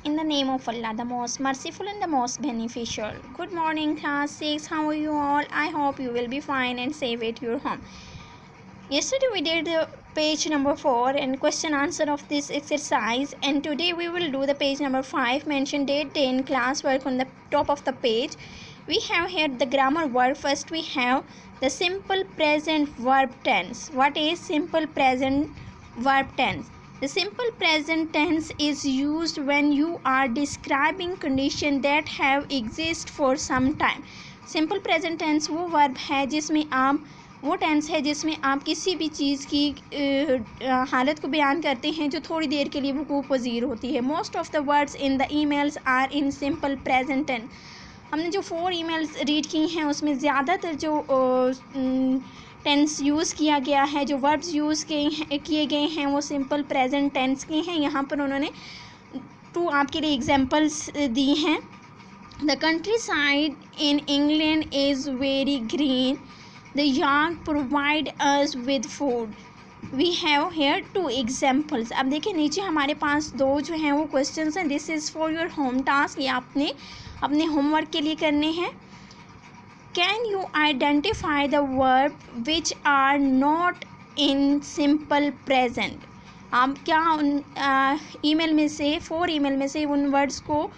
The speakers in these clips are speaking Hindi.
In the name of Allah, the most merciful and the most beneficial. Good morning, class 6. How are you all? I hope you will be fine and safe at your home. Yesterday we did the page number 4 and question answer of this exercise, and today we will do the page number 5, mention date, day in class work on the top of the page. We have here the grammar word. First we have the simple present verb tense. What is simple present verb tense? The simple present tense is used when you are describing condition that have exist for some time. Simple present tense वो वर्ब है जिसमें आप वो टेंस है जिसमें आप किसी भी चीज़ की हालत को बयान करते हैं जो थोड़ी देर के लिए वकूफ़ पज़ीर होती है. Most of the words in the emails are in simple present tense. हमने जो 4 ईमेल्स रीड की हैं उसमें ज़्यादातर जो टेंस यूज़ किया गया है, जो वर्ब्स यूज़ किए गए हैं वो सिंपल प्रेजेंट टेंस के हैं. यहाँ पर उन्होंने 2 आपके लिए एग्जांपल्स दी हैं. The countryside in England is very green. The yolk provide us with food. We have here 2 examples. अब देखिए नीचे हमारे पास 2 जो हैं वो क्वेश्चंस हैं. This is for your home task. ये आपने अपने होमवर्क के लिए करने हैं. Can you identify the verb which are not in simple present. आप क्या उन ईमेल में से 4 ईमेल में से उन वर्ड्स को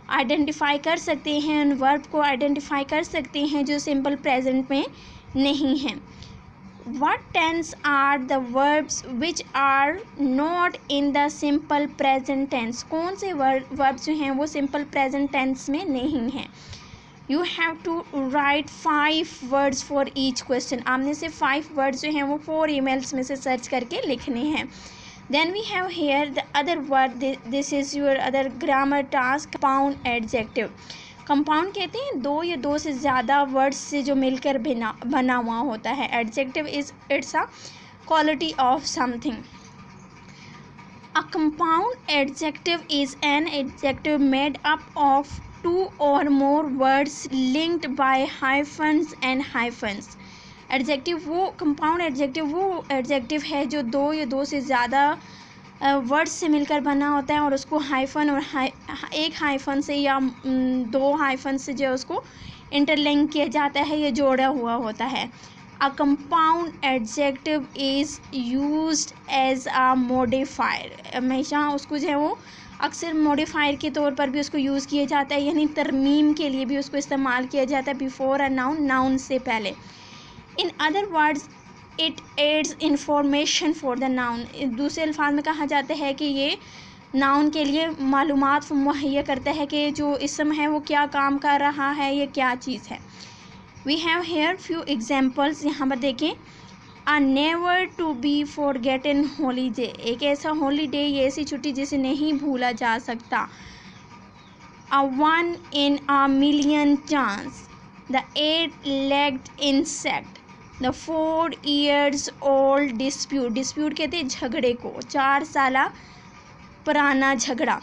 आइडेंटिफाई कर सकते हैं, उन वर्ब को आइडेंटिफाई कर सकते हैं जो सिंपल प्रेजेंट में नहीं हैं. What tense are the verbs which are not in the simple present tense? कौन से verbs जो हैं वो simple present tense में नहीं हैं. You have to write 5 words for each question. आपने से 5 words जो हैं वो 4 emails में से सर्च करके लिखने हैं. Then we have here the other word. This is your other grammar task. Compound adjective. Compound कहते हैं 2 या 2 से ज़्यादा वर्ड्स से जो मिलकर बना हुआ होता है. Adjective is it's a quality of something. A compound adjective is an adjective made up of 2 or more words linked by hyphens and hyphens. Adjective वो कंपाउंड एडजेक्टिव है जो 2 या 2 से ज़्यादा वर्ड्स से मिलकर बना होता है और उसको हाइफन और एक हाइफन से या 2 हाइफन से जो उसको इंटरलिंक किया जाता है, ये जोड़ा हुआ होता है. A compound adjective is used as a modifier. हमेशा उसको जो है वो अक्सर मॉडिफायर के तौर पर भी उसको यूज़ किया जाता है, यानी तरमीम के लिए भी उसको इस्तेमाल किया जाता है बिफोर अ नाउन, नाउन से पहले. In other words it adds information for the noun. दूसरे अल्फाज में कहा जाता है कि ये नाउन के लिए मालूमात मुहैया करता है कि जो इसम है वो क्या काम कर रहा है, ये क्या चीज़ है. We have here few examples. यहाँ पर देखें. A never to be forgotten holiday. एक ऐसा हॉलीडे, ये ऐसी छुट्टी जिसे नहीं भूला जा सकता. अ 1 in a million chance. The 8-legged insect. The 4 years old dispute. Dispute कहते हैं झगड़े को, 4 साल पुराना झगड़ा.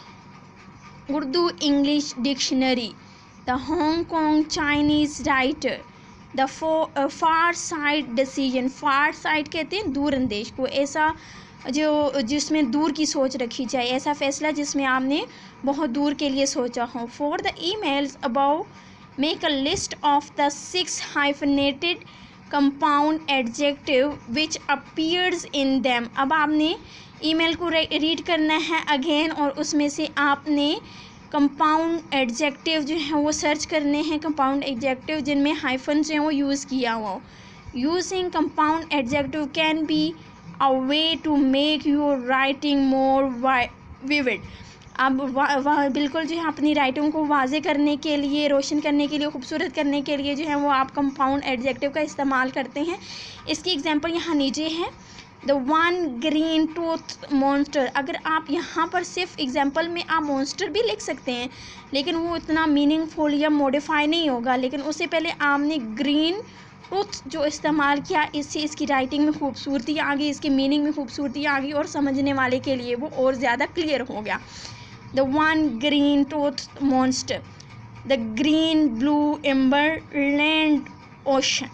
Urdu English dictionary. The Hong Kong Chinese writer. The far side decision. Far side कहते हैं दूर अंदेश को, ऐसा जो जिसमें दूर की सोच रखी जाए, ऐसा फैसला जिसमें आपने बहुत दूर के लिए सोचा हो. For the emails about make a list of the 6 hyphenated compound adjective which appears in them. अब आपने ईमेल को रीड करना है अगेन और उसमें से आपने कंपाउंड एडजेक्टिव जो है वो सर्च करने हैं. कंपाउंड एडजेक्टिव जिनमें हाइफन जो है वो यूज़ किया हुआ हो. Using compound adjective can be a way to make your writing more vivid. अब वह बिल्कुल जो है अपनी राइटिंग को वाज़े करने के लिए, रोशन करने के लिए, खूबसूरत करने के लिए जो है वो आप कंपाउंड एडजेक्टिव का इस्तेमाल करते हैं. इसकी एग्जांपल यहाँ नीचे है. The 1 green tooth monster. अगर आप यहाँ पर सिर्फ एग्जांपल में आप मॉन्स्टर भी लिख सकते हैं, लेकिन वो इतना मीनिंगफुल या मॉडिफाई नहीं होगा. लेकिन उससे पहले आपने ग्रीन टूथ जो इस्तेमाल किया, इससे इसकी राइटिंग में खूबसूरती आ गई, इसके मीनिंग में खूबसूरती आ गई और समझने वाले के लिए वो और ज़्यादा क्लियर हो गया. The 1 green tooth monster. The green blue ember land ocean.